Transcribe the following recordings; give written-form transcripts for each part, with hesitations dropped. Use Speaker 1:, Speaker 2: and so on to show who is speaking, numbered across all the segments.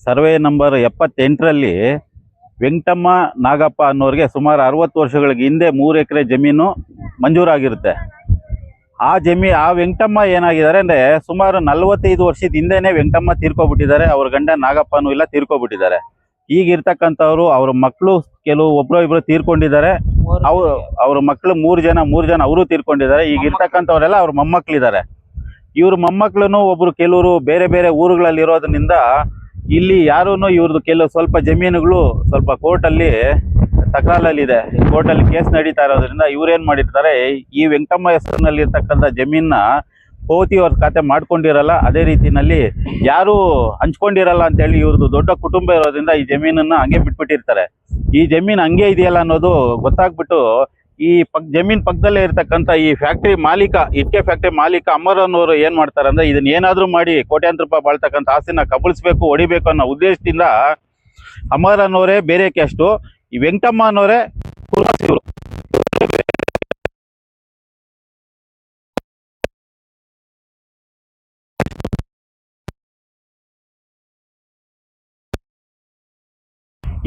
Speaker 1: Survey number 78ರಲ್ಲಿ Venkatamma Nagappa ಅನ್ನೋರಿಗೆ ಸುಮಾರು 60 ವರ್ಷಗಳಿಗೆ ಹಿಂದೆ 3 ಎಕರೆ ಜಮೀನು ಮಂಜೂರಾಗಿರುತ್ತೆ. ಆ ವೆಂಕಟಮ್ಮ ಏನಾಗಿದ್ದಾರೆ ಅಂದರೆ ಸುಮಾರು 45 ವರ್ಷದ ಹಿಂದೆನೇ ವೆಂಕಟಮ್ಮ ತೀರ್ಕೊಬಿಟ್ಟಿದ್ದಾರೆ. ಅವ್ರ ಗಂಡ ನಾಗಪ್ಪನೂ ಇಲ್ಲ, ತೀರ್ಕೊಬಿಟ್ಟಿದ್ದಾರೆ. ಈಗಿರ್ತಕ್ಕಂಥವ್ರು ಅವ್ರ ಮಕ್ಕಳು ಒಬ್ರು ಇಬ್ರು ತೀರ್ಕೊಂಡಿದ್ದಾರೆ. ಅವ್ರ ಮಕ್ಕಳು 3 ಜನ ಅವರು ತೀರ್ಕೊಂಡಿದ್ದಾರೆ. ಈಗಿರ್ತಕ್ಕಂಥವ್ರೆಲ್ಲ ಅವ್ರ ಮೊಮ್ಮಕ್ಕಳಿದ್ದಾರೆ. ಇವ್ರ ಮೊಮ್ಮಕ್ಕಳು ಕೆಲವರು ಬೇರೆ ಬೇರೆ ಊರುಗಳಲ್ಲಿ ಇರೋದ್ರಿಂದ ಇಲ್ಲಿ ಯಾರೂ ಇವ್ರದ್ದು ಸ್ವಲ್ಪ ಜಮೀನುಗಳು ಸ್ವಲ್ಪ ಕೋರ್ಟಲ್ಲಿ ತಕರಾರಲ್ಲಿದೆ. ಕೋರ್ಟಲ್ಲಿ ಕೇಸ್ ನಡೀತಾ ಇರೋದ್ರಿಂದ ಇವ್ರೇನ್ ಮಾಡಿರ್ತಾರೆ, ಈ ವೆಂಕಟಮ್ಮ ಹೆಸರಿನಲ್ಲಿ ಇರ್ತಕ್ಕಂಥ ಜಮೀನ ಪೋತಿ ಅವ್ರ ಖಾತೆ ಮಾಡ್ಕೊಂಡಿರಲ್ಲ, ಅದೇ ರೀತಿನಲ್ಲಿ ಯಾರು ಹಂಚ್ಕೊಂಡಿರಲ್ಲ ಅಂತೇಳಿ ಇವ್ರದ್ದು ದೊಡ್ಡ ಕುಟುಂಬ ಇರೋದ್ರಿಂದ ಈ ಜಮೀನನ್ನ ಹಂಗೆ ಬಿಟ್ಬಿಟ್ಟಿರ್ತಾರೆ. ಈ ಜಮೀನು ಹಂಗೆ ಇದೆಯಲ್ಲ ಅನ್ನೋದು ಗೊತ್ತಾಗ್ಬಿಟ್ಟು ಈ ಜಮೀನ್ ಪಕ್ಕದಲ್ಲೇ ಇರ್ತಕ್ಕಂಥ ಈ ಫ್ಯಾಕ್ಟ್ರಿ ಮಾಲೀಕ, ಇಟ್ಕೆ ಫ್ಯಾಕ್ಟ್ರಿ ಮಾಲೀಕ ಅಮರ್ ಅನ್ನೋರು ಏನ್ ಮಾಡ್ತಾರೆ ಅಂದ್ರೆ, ಇದನ್ನ ಏನಾದ್ರೂ ಮಾಡಿ ಕೋಟ್ಯಾಂತರ ರೂಪಾಯಿ ಬಾಳ್ತಕ್ಕಂಥ ಆಸ್ತಿನ ಕಬಳಿಸ್ಬೇಕು, ಹೊಡಿಬೇಕು ಅನ್ನೋ ಉದ್ದೇಶದಿಂದ ಅಮರ್ ಅನ್ನೋರೇ ಬೇರೆ ಕ್ಯಾಸ್ಟು, ಈ ವೆಂಕಟಮ್ಮ ಅನ್ನೋರೇ ಕುರುಬರು.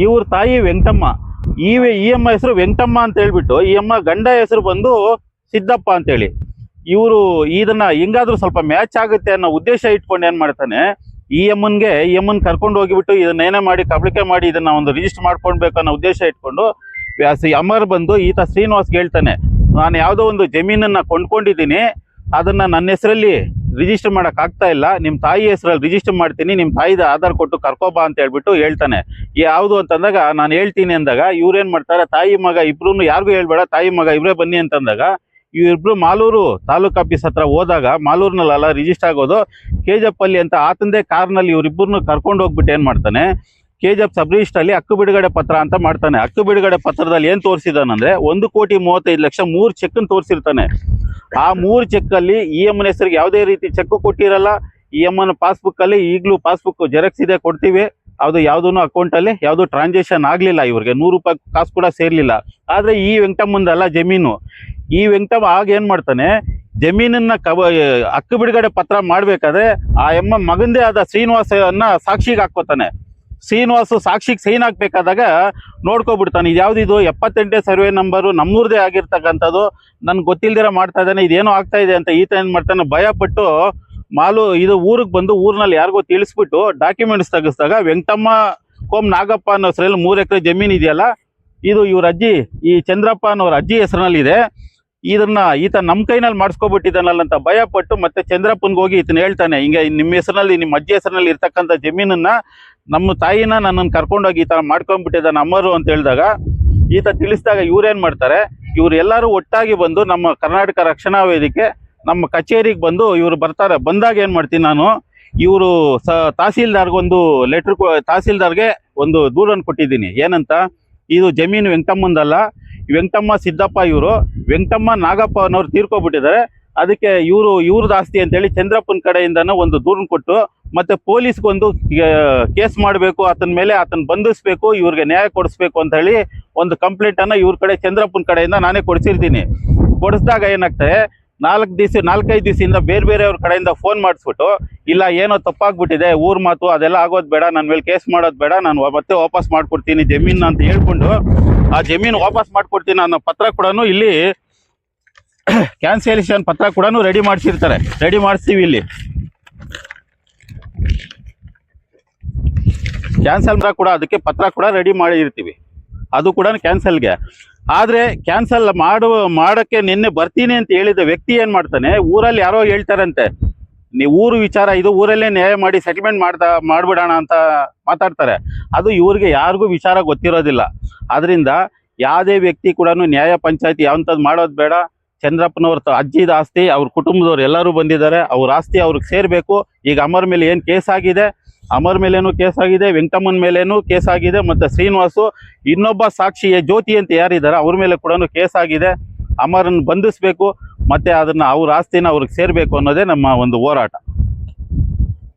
Speaker 1: ಇವ್ರ ತಾಯಿ ವೆಂಕಟಮ್ಮ, ಈ ಅಮ್ಮ ಹೆಸರು ವೆಂಕಟಮ್ಮ ಅಂತ ಹೇಳ್ಬಿಟ್ಟು ಈ ಅಮ್ಮ ಗಂಡ ಹೆಸರು ಬಂದು ಸಿದ್ದಪ್ಪ ಅಂತೇಳಿ. ಇವರು ಇದನ್ನ ಹಿಂಗಾದ್ರೂ ಸ್ವಲ್ಪ ಮ್ಯಾಚ್ ಆಗುತ್ತೆ ಅನ್ನೋ ಉದ್ದೇಶ ಇಟ್ಕೊಂಡು ಏನ್ ಮಾಡ್ತಾನೆ, ಈ ಅಮ್ಮನ್ ಕರ್ಕೊಂಡು ಹೋಗಿಬಿಟ್ಟು ಇದನ್ನೇನೇ ಮಾಡಿ ಕಬಳಿಕೆ ಮಾಡಿ ಇದನ್ನ ಒಂದು ರಿಜಿಸ್ಟರ್ ಮಾಡ್ಕೊಳ್ಬೇಕು ಅನ್ನೋ ಉದ್ದೇಶ ಇಟ್ಕೊಂಡು ಅಮರ್ ಬಂದು ಈತ ಶ್ರೀನಿವಾಸ್ಗೆ ಹೇಳ್ತಾನೆ, ನಾನು ಯಾವುದೋ ಒಂದು ಜಮೀನನ್ನ ಕೊಂಡ್ಕೊಂಡಿದ್ದೀನಿ, ಅದನ್ನ ನನ್ನ ಹೆಸರಲ್ಲಿ ರಿಜಿಸ್ಟರ್ ಮಾಡಕ್ ಆಗ್ತಾ ಇಲ್ಲ, ನಿಮ್ಮ ತಾಯಿ ಹೆಸರಲ್ಲಿ ರಿಜಿಸ್ಟರ್ ಮಾಡ್ತೀನಿ, ನಿಮ್ಮ ತಾಯಿದ ಆಧಾರ್ ಕೊಟ್ಟು ಕರ್ಕೋಬಾ ಅಂತ ಹೇಳ್ಬಿಟ್ಟು ಹೇಳ್ತಾನೆ. ಯಾವುದು ಅಂತಂದಾಗ ನಾನು ಹೇಳ್ತೀನಿ ಅಂದಾಗ ಇವ್ರೇನ್ ಮಾಡ್ತಾರೆ, ತಾಯಿ ಮಗ ಇಬ್ರು ಯಾರಿಗೂ ಹೇಳ್ಬೇಡ, ತಾಯಿ ಮಗ ಇಬ್ರೇ ಬನ್ನಿ ಅಂತಂದಾಗ ಇವ್ರಿಬ್ರು ಮಾಲೂರು ತಾಲೂಕ್ ಆಫೀಸ್ ಹತ್ರ ಹೋದಾಗ, ಮಾಲೂರಿನಲ್ಲ ರಿಜಿಸ್ಟರ್ ಆಗೋದು, KJP ಅಲ್ಲಿ ಅಂತ ಆತಂದೇ ಕಾರ್ನಲ್ಲಿ ಇವ್ರಿಬ್ಬರನ್ನು ಕರ್ಕೊಂಡು ಹೋಗ್ಬಿಟ್ಟು ಏನ್ ಮಾಡ್ತಾನೆ, KJP ಸಬ್ ರಿಜಿಸ್ಟರ್ ಅಲ್ಲಿ ಹಕ್ಕು ಬಿಡುಗಡೆ ಪತ್ರ ಅಂತ ಮಾಡ್ತಾನೆ. ಹಕ್ಕು ಬಿಡುಗಡೆ ಪತ್ರದಲ್ಲಿ ಏನ್ ತೋರಿಸಿದಾನಂದ್ರೆ 1,35,00,000 3 ಚೆಕ್ ತೋರಿಸಿರ್ತಾನೆ. ಆ 3 ಚೆಕ್ ಅಲ್ಲಿ ಈ ಅಮ್ಮನ ಹೆಸರಿಗೆ ಯಾವುದೇ ರೀತಿ ಚೆಕ್ ಕೊಟ್ಟಿರಲ್ಲ. ಈ ಅಮ್ಮನ ಪಾಸ್ಬುಕ್ ಅಲ್ಲಿ ಈಗಲೂ ಪಾಸ್ಬುಕ್ ಜೆರಾಕ್ಸ್ ಇದೆ, ಕೊಡ್ತೀವಿ. ಅದು ಯಾವುದೂ ಅಕೌಂಟ್ ಅಲ್ಲಿ ಯಾವ್ದು ಟ್ರಾನ್ಸಾಕ್ಷನ್ ಆಗ್ಲಿಲ್ಲ, ಇವ್ರಿಗೆ 100 ರೂಪಾಯಿ ಕಾಸು ಕೂಡ ಸೇರ್ಲಿಲ್ಲ. ಆದ್ರೆ ಈ ವೆಂಕಟಮ್ಮಂದಲ್ಲ ಜಮೀನು. ಈ ವೆಂಕಟಮ್ಮ ಆಗ ಏನ್ ಮಾಡ್ತಾನೆ, ಜಮೀನನ್ನ ಹಕ್ಕು ಬಿಡುಗಡೆ ಪತ್ರ ಮಾಡ್ಬೇಕಾದ್ರೆ ಆ ಅಮ್ಮ ಮಗಂದೇ ಆದ ಶ್ರೀನಿವಾಸನ್ನ ಸಾಕ್ಷಿಗೆ ಹಾಕೋತಾನೆ. ಶ್ರೀನಿವಾಸು ಸಾಕ್ಷಿಗೆ ಸೈನ್ ಹಾಕ್ಬೇಕಾದಾಗ ನೋಡ್ಕೊಬಿಡ್ತಾನೆ, ಇದು ಯಾವ್ದಿದು 78ನೇ ಸರ್ವೆ ನಂಬರು ನಮ್ಮೂರ್ದೇ ಆಗಿರ್ತಕ್ಕಂಥದ್ದು, ನನ್ಗೆ ಗೊತ್ತಿಲ್ದಿರ ಮಾಡ್ತಾ ಇದ್ದಾನೆ, ಇದೇನೋ ಆಗ್ತಾ ಇದೆ ಅಂತ ಈತ ಏನ್ ಮಾಡ್ತಾನೆ, ಭಯ ಪಟ್ಟು ಇದು ಊರಿಗೆ ಬಂದು ಊರಿನಲ್ಲಿ ಯಾರಿಗೋ ತಿಳಿಸ್ಬಿಟ್ಟು ಡಾಕ್ಯುಮೆಂಟ್ಸ್ ತೆಗಿಸಿದಾಗ ವೆಂಕಟಮ್ಮ ಕೋಮ್ ನಾಗಪ್ಪ ಅನ್ನೋ ಹೆಸರಲ್ಲಿ 3 ಎಕರೆ ಜಮೀನ್ ಇದೆಯಲ್ಲ, ಇದು ಇವ್ರ ಅಜ್ಜಿ, ಈ ಚಂದ್ರಪ್ಪ ಅನ್ನೋರ ಅಜ್ಜಿ ಹೆಸರಿನಲ್ಲಿ ಇದೆ, ಇದನ್ನ ಈತ ನಮ್ಮ ಕೈನಲ್ಲಿ ಮಾಡಿಸ್ಕೊಬಿಟ್ಟಿದ್ದಾನಲ್ಲ ಅಂತ ಭಯ ಪಟ್ಟು ಮತ್ತೆ ಚಂದ್ರಪ್ಪನ್ಗೆ ಹೋಗಿ ಈತನ ಹೇಳ್ತಾನೆ, ಹಿಂಗೆ ನಿಮ್ಮ ಹೆಸರಿನಲ್ಲಿ, ನಿಮ್ಮ ಅಜ್ಜಿ ಹೆಸರಿನಲ್ಲಿ ಇರ್ತಕ್ಕಂಥ ಜಮೀನನ್ನ ನಮ್ಮ ತಾಯಿನ ನನ್ನನ್ನು ಕರ್ಕೊಂಡೋಗಿ ಈ ತರ ಮಾಡ್ಕೊಂಡ್ಬಿಟ್ಟಿದ್ದಾನೆ ಅಮ್ಮರು ಅಂತ ಹೇಳಿದಾಗ ಈತ ತಿಳಿಸಿದಾಗ ಇವ್ರೇನ್ ಮಾಡ್ತಾರೆ, ಇವ್ರು ಎಲ್ಲರೂ ಒಟ್ಟಾಗಿ ಬಂದು ನಮ್ಮ ಕರ್ನಾಟಕ ರಕ್ಷಣಾ ವೇದಿಕೆ ನಮ್ಮ ಕಚೇರಿಗೆ ಬಂದು ಇವ್ರು ಬರ್ತಾರೆ. ಬಂದಾಗ ಏನ್ ಮಾಡ್ತೀನಿ ನಾನು, ಇವರು ತಹಸೀಲ್ದಾರ್ಗೆ ಒಂದು ಲೆಟರ್, ತಹಸೀಲ್ದಾರ್ಗೆ ಒಂದು ದೂರನ್ನು ಕೊಟ್ಟಿದ್ದೀನಿ. ಏನಂತ, ಇದು ಜಮೀನು ವೆಂಕಟಮ್ಮಂದಲ್ಲ, ವೆಂಕಟಮ್ಮ ಸಿದ್ದಪ್ಪ, ಇವರು ವೆಂಕಟಮ್ಮ ನಾಗಪ್ಪ ಅನ್ನೋರು ತೀರ್ಕೊಬಿಟ್ಟಿದ್ದಾರೆ, ಅದಕ್ಕೆ ಇವ್ರದ್ದು ಆಸ್ತಿ ಅಂತೇಳಿ ಚಂದ್ರಪ್ಪನ ಕಡೆಯಿಂದನೂ ಒಂದು ದೂರನ್ನು ಕೊಟ್ಟು, ಮತ್ತೆ ಪೊಲೀಸ್ಗೊಂದು ಕೇಸ್ ಮಾಡಬೇಕು, ಆತನ ಮೇಲೆ ಆತನ ಬಂಧಿಸ್ಬೇಕು, ಇವ್ರಿಗೆ ನ್ಯಾಯ ಕೊಡಿಸ್ಬೇಕು ಅಂತ ಹೇಳಿ ಒಂದು ಕಂಪ್ಲೇಂಟ್ ಅನ್ನ ಇವ್ರ ಕಡೆ ಚಂದ್ರಪ್ಪನ ಕಡೆಯಿಂದ ನಾನೇ ಕೊಡಿಸಿರ್ತೀನಿ. ಕೊಡಿಸಿದಾಗ ಏನಾಗ್ತದೆ, 4-5 ದಿವಸದಿಂದ ಬೇರೆ ಬೇರೆಯವ್ರ ಕಡೆಯಿಂದ ಫೋನ್ ಮಾಡಿಸ್ಬಿಟ್ಟು, ಇಲ್ಲ ಏನೋ ತಪ್ಪಾಗ್ಬಿಟ್ಟಿದೆ, ಊರ್ ಮಾತು ಅದೆಲ್ಲ ಆಗೋದು ಬೇಡ, ನನ್ನ ಮೇಲೆ ಕೇಸ್ ಮಾಡೋದು ಬೇಡ, ನಾನು ಮತ್ತೆ ವಾಪಸ್ ಮಾಡ್ಕೊಡ್ತೀನಿ ಜಮೀನು ಅಂತ ಹೇಳ್ಕೊಂಡು ಆ ಜಮೀನು ವಾಪಸ್ ಮಾಡ್ಕೊಡ್ತೀನಿ ಅನ್ನೋ ಪತ್ರ ಕೂಡ ಇಲ್ಲಿ ಕ್ಯಾನ್ಸಲೇಷನ್ ಪತ್ರ ಕೂಡ ರೆಡಿ ಮಾಡಿಸಿರ್ತಾರೆ. ರೆಡಿ ಮಾಡಿಸ್ತೀವಿ, ಇಲ್ಲಿ ಕ್ಯಾನ್ಸಲ್ ಕೂಡ ಅದಕ್ಕೆ ಪತ್ರ ಕೂಡ ರೆಡಿ ಮಾಡಿರ್ತೀವಿ, ಅದು ಕೂಡ ಕ್ಯಾನ್ಸಲ್ಗೆ. ಆದ್ರೆ ಕ್ಯಾನ್ಸಲ್ ಮಾಡಕ್ಕೆ ನಿನ್ನೆ ಬರ್ತೀನಿ ಅಂತ ಹೇಳಿದ ವ್ಯಕ್ತಿ ಏನ್ ಮಾಡ್ತಾನೆ, ಊರಲ್ಲಿ ಯಾರೋ ಹೇಳ್ತಾರಂತೆ, ನೀವು ಊರು ವಿಚಾರ ಇದು, ಊರಲ್ಲೇ ನ್ಯಾಯ ಮಾಡಿ ಸೆಟಲ್ಮೆಂಟ್ ಮಾಡ್ಬಿಡೋಣ ಅಂತ ಮಾತಾಡ್ತಾರೆ. ಅದು ಇವ್ರಿಗೆ ಯಾರಿಗೂ ವಿಚಾರ ಗೊತ್ತಿರೋದಿಲ್ಲ. ಆದ್ರಿಂದ ಯಾವುದೇ ವ್ಯಕ್ತಿ ಕೂಡ ನ್ಯಾಯ ಪಂಚಾಯತಿ ಯಾವಂಥದ್ದು ಮಾಡೋದು ಬೇಡ. ಚಂದ್ರಪ್ಪನವ್ರ ಅಜ್ಜಿದ ಆಸ್ತಿ, ಅವ್ರ ಕುಟುಂಬದವ್ರು ಎಲ್ಲರೂ ಬಂದಿದ್ದಾರೆ, ಅವ್ರ ಆಸ್ತಿ ಅವ್ರಿಗೆ ಸೇರ್ಬೇಕು. ಈಗ ಅಮರ್ ಮೇಲೆ ಏನು ಕೇಸ್ ಆಗಿದೆ, ಅಮರ್ ಮೇಲೇನು ಕೇಸ್ ಆಗಿದೆ, ವೆಂಕಟಮ್ಮನ ಮೇಲೇನು ಕೇಸ್ ಆಗಿದೆ, ಮತ್ತೆ ಶ್ರೀನಿವಾಸು ಇನ್ನೊಬ್ಬ ಸಾಕ್ಷಿ ಜ್ಯೋತಿ ಅಂತ ಯಾರಿದ್ದಾರೆ ಅವ್ರ ಮೇಲೆ ಕೂಡ ಕೇಸ್ ಆಗಿದೆ. ಅಮರನ್ನು ಬಂಧಿಸಬೇಕು, ಮತ್ತೆ ಅದನ್ನ ಅವ್ರ ಆಸ್ತಿನ ಅವ್ರಿಗೆ ಸೇರ್ಬೇಕು ಅನ್ನೋದೇ ನಮ್ಮ ಒಂದು ಹೋರಾಟ.